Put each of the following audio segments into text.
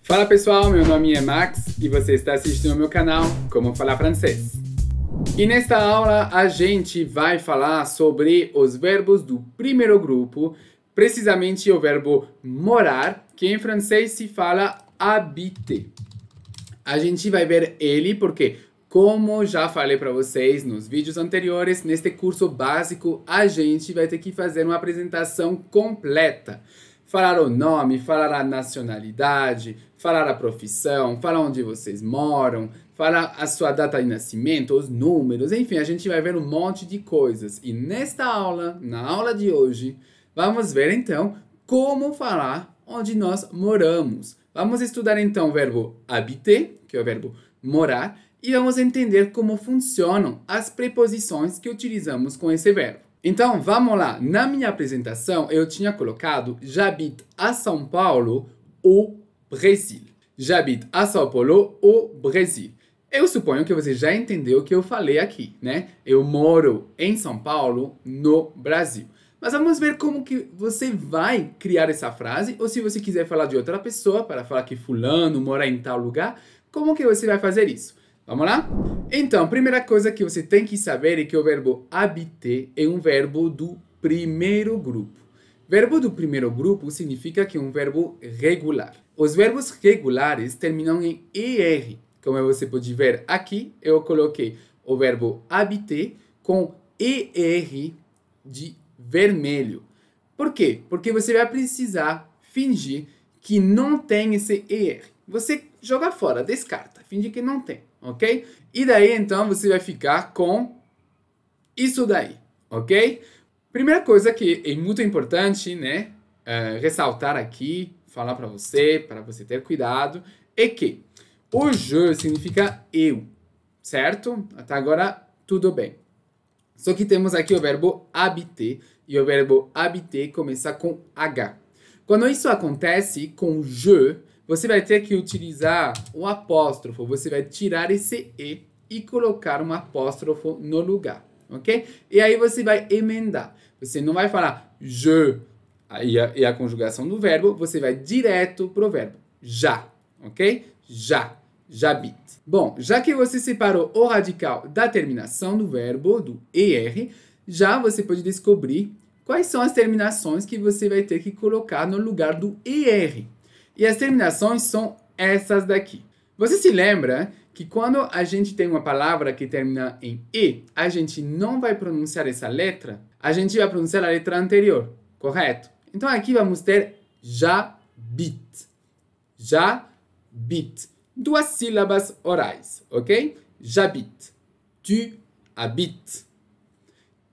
Fala pessoal, meu nome é Max e você está assistindo ao meu canal Como Falar Francês. E nesta aula a gente vai falar sobre os verbos do primeiro grupo, precisamente o verbo morar, que em francês se fala habiter. A gente vai ver ele porque, como já falei para vocês nos vídeos anteriores, neste curso básico a gente vai ter que fazer uma apresentação completa. Falar o nome, falar a nacionalidade, falar a profissão, falar onde vocês moram, falar a sua data de nascimento, os números, enfim, a gente vai ver um monte de coisas. E nesta aula, na aula de hoje, vamos ver então como falar onde nós moramos. Vamos estudar então o verbo habiter, que é o verbo morar, e vamos entender como funcionam as preposições que utilizamos com esse verbo. Então, vamos lá. Na minha apresentação, eu tinha colocado j'habite à São Paulo, au Brasil. J'habite à São Paulo, au Brasil. Eu suponho que você já entendeu o que eu falei aqui, né? Eu moro em São Paulo, no Brasil. Mas vamos ver como que você vai criar essa frase, ou se você quiser falar de outra pessoa, para falar que fulano mora em tal lugar, como que você vai fazer isso? Vamos lá? Então, a primeira coisa que você tem que saber é que o verbo habiter é um verbo do primeiro grupo. Verbo do primeiro grupo significa que é um verbo regular. Os verbos regulares terminam em ER. Como você pode ver aqui, eu coloquei o verbo habiter com ER de vermelho. Por quê? Porque você vai precisar fingir que não tem esse ER. Você joga fora, descarta, finge que não tem, ok? E daí, então, você vai ficar com isso daí, ok? Primeira coisa que é muito importante, né, ressaltar aqui, falar para você ter cuidado, é que o je significa eu, certo? Até agora, tudo bem. Só que temos aqui o verbo habiter, e o verbo habiter começa com H. Quando isso acontece com je, você vai ter que utilizar o apóstrofo, você vai tirar esse E e colocar um apóstrofo no lugar, ok? E aí você vai emendar. Você não vai falar je e a conjugação do verbo, você vai direto pro verbo. Já, ok? Já, j'habite. Bom, já que você separou o radical da terminação do verbo, do ER, já você pode descobrir quais são as terminações que você vai ter que colocar no lugar do ER. E as terminações são essas daqui. Você se lembra que quando a gente tem uma palavra que termina em E, a gente não vai pronunciar essa letra, a gente vai pronunciar a letra anterior, correto? Então aqui vamos ter j'habite. J'habite. Duas sílabas orais, ok? J'habite. Tu habites.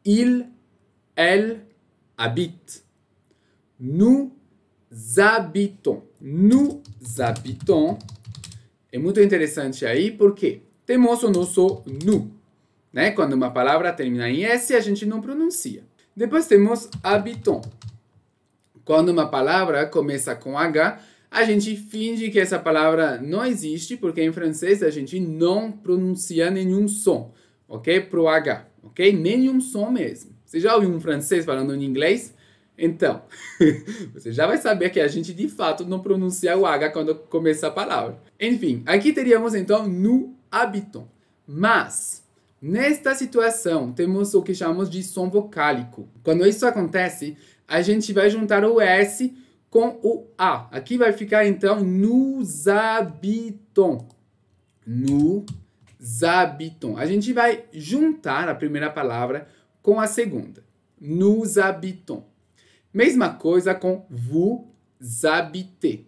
Il, elle habite. Nous habitons. Nous habitons. É muito interessante aí porque temos o nosso nous, né? Quando uma palavra termina em S, a gente não pronuncia. Depois temos habitons. Quando uma palavra começa com H, a gente finge que essa palavra não existe, porque em francês a gente não pronuncia nenhum som, ok? Pro H, ok? Nenhum som mesmo. Você já ouviu um francês falando em inglês? Então, você já vai saber que a gente de fato não pronuncia o H quando começa a palavra. Enfim, aqui teríamos então nous habitons. Mas, nesta situação, temos o que chamamos de som vocálico. Quando isso acontece, a gente vai juntar o S com o A. Aqui vai ficar então nous habitons. Nous habitons. A gente vai juntar a primeira palavra com a segunda. Nous habitons. Mesma coisa com vous habitez.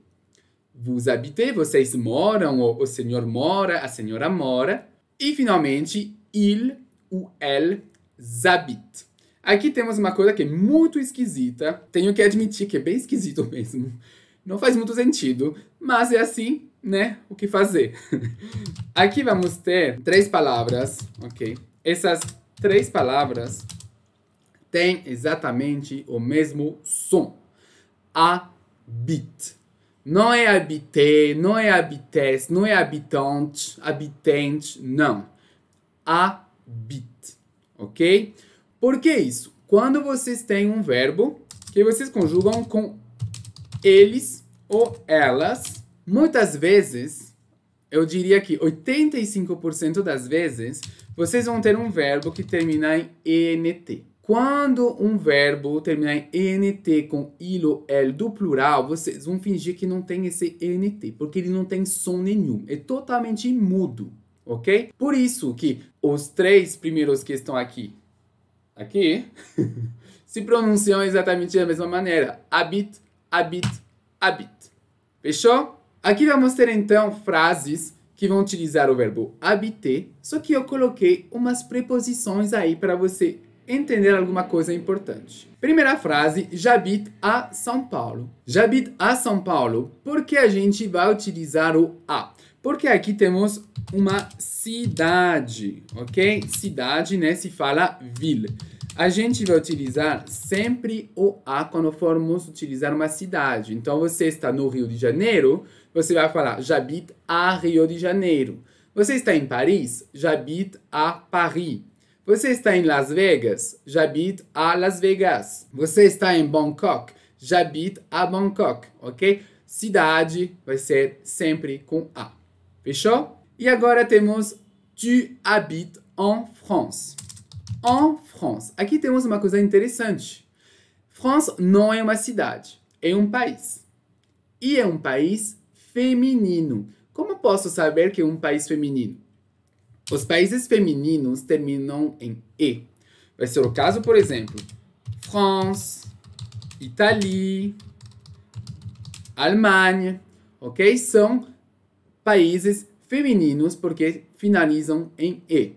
Vous habitez, vocês moram, o senhor mora, a senhora mora. E, finalmente, il ou elle habite. Aqui temos uma coisa que é muito esquisita. Tenho que admitir que é bem esquisito mesmo. Não faz muito sentido, mas é assim, né? O que fazer? Aqui vamos ter 3 palavras, ok? Essas 3 palavras tem exatamente o mesmo som. Habite. Não é habiter, não é habites, não é habitante, habitante, não. Habite, ok? Por que isso? Quando vocês têm um verbo que vocês conjugam com eles ou elas, Muitas vezes, eu diria que 85% das vezes, vocês vão ter um verbo que termina em ENT. Quando um verbo terminar em ENT com il ou elle do plural, vocês vão fingir que não tem esse ENT, porque ele não tem som nenhum. É totalmente mudo, ok? Por isso que os 3 primeiros que estão aqui, se pronunciam exatamente da mesma maneira. Habite, habite, habite. Fechou? Aqui vamos ter então frases que vão utilizar o verbo habiter, só que eu coloquei umas preposições aí para você entender alguma coisa importante. Primeira frase, j'habite à São Paulo. J'habite à São Paulo. Por que a gente vai utilizar o a? Porque aqui temos uma cidade, ok? Cidade, né? Se fala ville. A gente vai utilizar sempre o a quando formos utilizar uma cidade. Então, você está no Rio de Janeiro, você vai falar j'habite à Rio de Janeiro. Você está em Paris, j'habite à Paris. Você está em Las Vegas, j'habite à Las Vegas. Você está em Bangkok, j'habite à Bangkok, ok? Cidade vai ser sempre com a. Fechou? E agora temos tu habites en France. En France. Aqui temos uma coisa interessante. France não é uma cidade, é um país. E é um país feminino. Como posso saber que é um país feminino? Os países femininos terminam em E. Vai ser o caso, por exemplo, France, Itália, Alemanha, ok? São países femininos porque finalizam em E.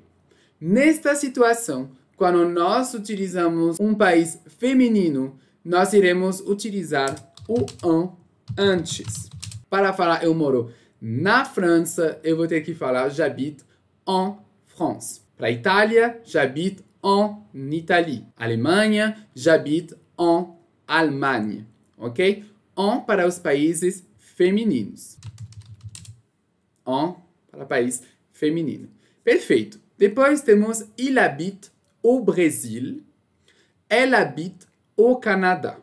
Nesta situação, quando nós utilizamos um país feminino, nós iremos utilizar o en antes. Para falar eu moro na França, eu vou ter que falar j'habite en France. Para Itália, j'habite en Italie. Alemanha, j'habite en Allemagne. Ok? En para os países femininos. En para país feminino. Perfeito. Depois temos il habite au Brésil. Elle habite au Canadá.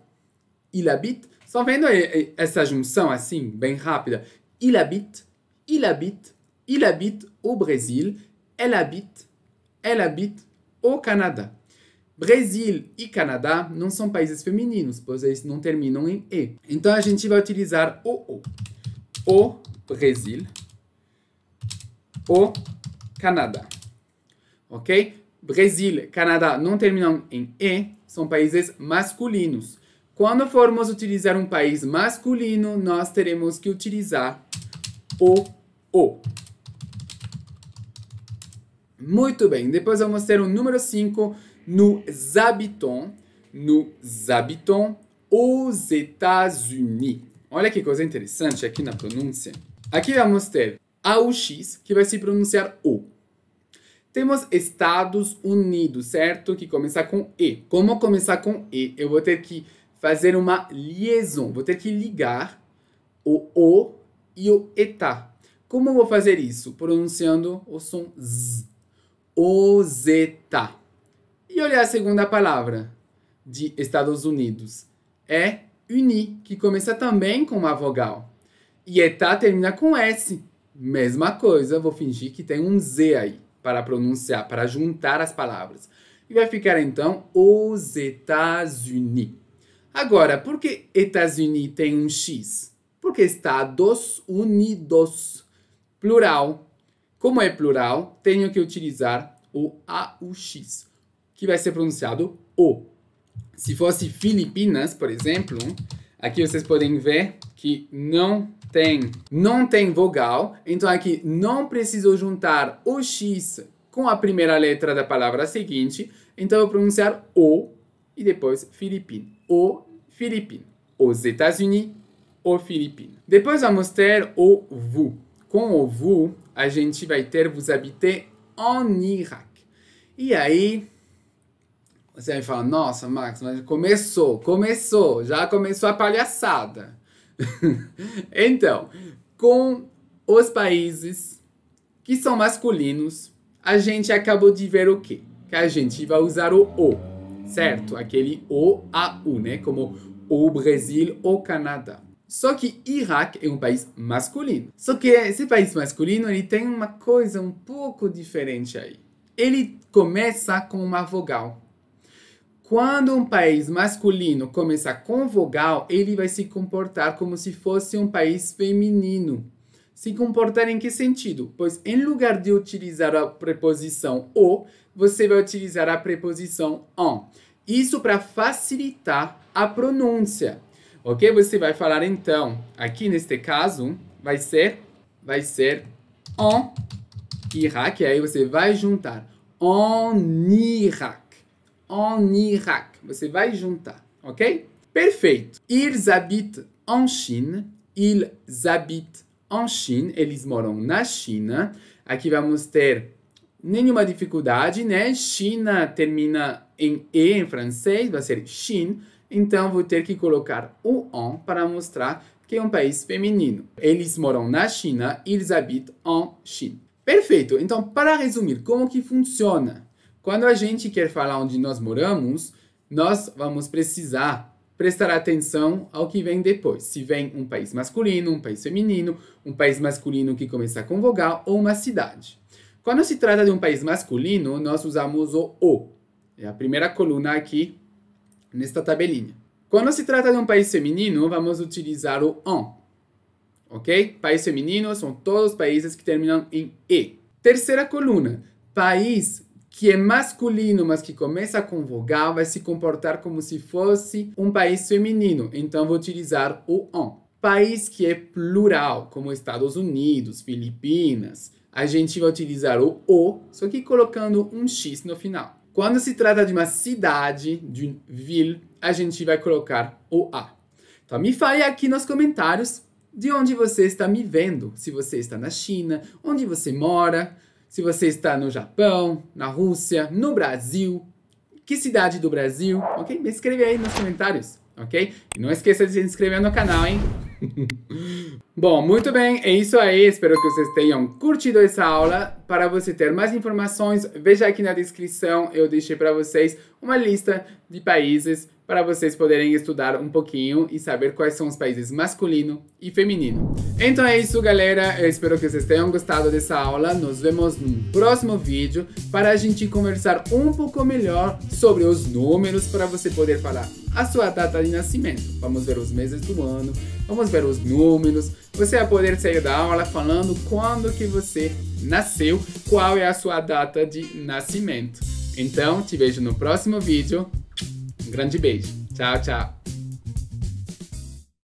Il habite. Estão vendo essa junção assim, bem rápida? Il habite, il habite. Il habite au Brésil, elle habite au Canadá. Brasil e Canadá não são países femininos, pois eles não terminam em E. Então a gente vai utilizar o. O Brasil, o Canadá. Ok? Brasil e Canadá não terminam em E, são países masculinos. Quando formos utilizar um país masculino, nós teremos que utilizar o. Muito bem, depois vamos ter o número 5, nous habitons aux États-Unis. Olha que coisa interessante aqui na pronúncia. Aqui vamos ter AUX, que vai se pronunciar O. Temos Estados Unidos, certo? Que começa com E. Como começar com E, eu vou ter que fazer uma liaison, vou ter que ligar o e o ETA. Como eu vou fazer isso? Pronunciando o som Z. Os ETA. E olha a segunda palavra de Estados Unidos. É uni, que começa também com uma vogal. E ETA termina com S. Mesma coisa, vou fingir que tem um Z aí para pronunciar, para juntar as palavras. E vai ficar então os États-Unis. Agora, por que États-Unis tem um X? Porque Estados Unidos. Plural. Como é plural, tenho que utilizar o AUX, que vai ser pronunciado O. Se fosse Filipinas, por exemplo, aqui vocês podem ver que não tem vogal, então aqui não preciso juntar o X com a primeira letra da palavra seguinte, então eu vou pronunciar O e depois Filipino. O Filipino. Os États-Unis, o Filipino. Depois vamos ter o vous. Com o vous, a gente vai ter vous habitez en Irak. E aí, você vai falar, nossa, Max, mas já começou a palhaçada. Então, com os países que são masculinos, a gente acabou de ver o quê? Que a gente vai usar o certo? Aquele o, a, u, né? Como o Brasil, o Canadá. Só que Iraque é um país masculino. Só que esse país masculino, ele tem uma coisa um pouco diferente aí. Ele começa com uma vogal. Quando um país masculino começa com vogal, ele vai se comportar como se fosse um país feminino. Se comportar em que sentido? Pois em lugar de utilizar a preposição o, você vai utilizar a preposição en. Isso para facilitar a pronúncia. Ok? Você vai falar então, aqui neste caso, vai ser en Iraque, aí você vai juntar en Iraque. En Iraque. Você vai juntar, ok? Perfeito. Ils habitent en Chine. Ils habitent en Chine. Eles moram na China. Aqui vamos ter nenhuma dificuldade, né? China termina em E em francês, vai ser Chine. Então, vou ter que colocar o en para mostrar que é um país feminino. Eles moram na China. Ils habitent en Chine. Perfeito. Então, para resumir, como que funciona? Quando a gente quer falar onde nós moramos, nós vamos precisar prestar atenção ao que vem depois. Se vem um país masculino, um país feminino, um país masculino que começa com vogal ou uma cidade. Quando se trata de um país masculino, nós usamos o. É a primeira coluna aqui nesta tabelinha. Quando se trata de um país feminino, vamos utilizar o en. Ok? País feminino são todos os países que terminam em E. Terceira coluna. País que é masculino, mas que começa com vogal, vai se comportar como se fosse um país feminino. Então, vou utilizar o en. País que é plural, como Estados Unidos, Filipinas, a gente vai utilizar o, só que colocando um X no final. Quando se trata de uma cidade, de uma ville, a gente vai colocar o A. Então, me fale aqui nos comentários de onde você está me vendo. Se você está na China, onde você mora, se você está no Japão, na Rússia, no Brasil, que cidade do Brasil, ok? Me escreve aí nos comentários, ok? E não esqueça de se inscrever no canal, hein? Bom, muito bem, é isso aí. Espero que vocês tenham curtido essa aula. Para você ter mais informações, veja aqui na descrição, eu deixei para vocês uma lista de países para vocês poderem estudar um pouquinho e saber quais são os países masculino e feminino. Então é isso, galera. Eu espero que vocês tenham gostado dessa aula. Nos vemos no próximo vídeo para a gente conversar um pouco melhor sobre os números para você poder falar a sua data de nascimento. Vamos ver os meses do ano, vamos ver os números. Você vai poder sair da aula falando quando que você nasceu, qual é a sua data de nascimento. Então, te vejo no próximo vídeo. Um grande beijo. Tchau, tchau.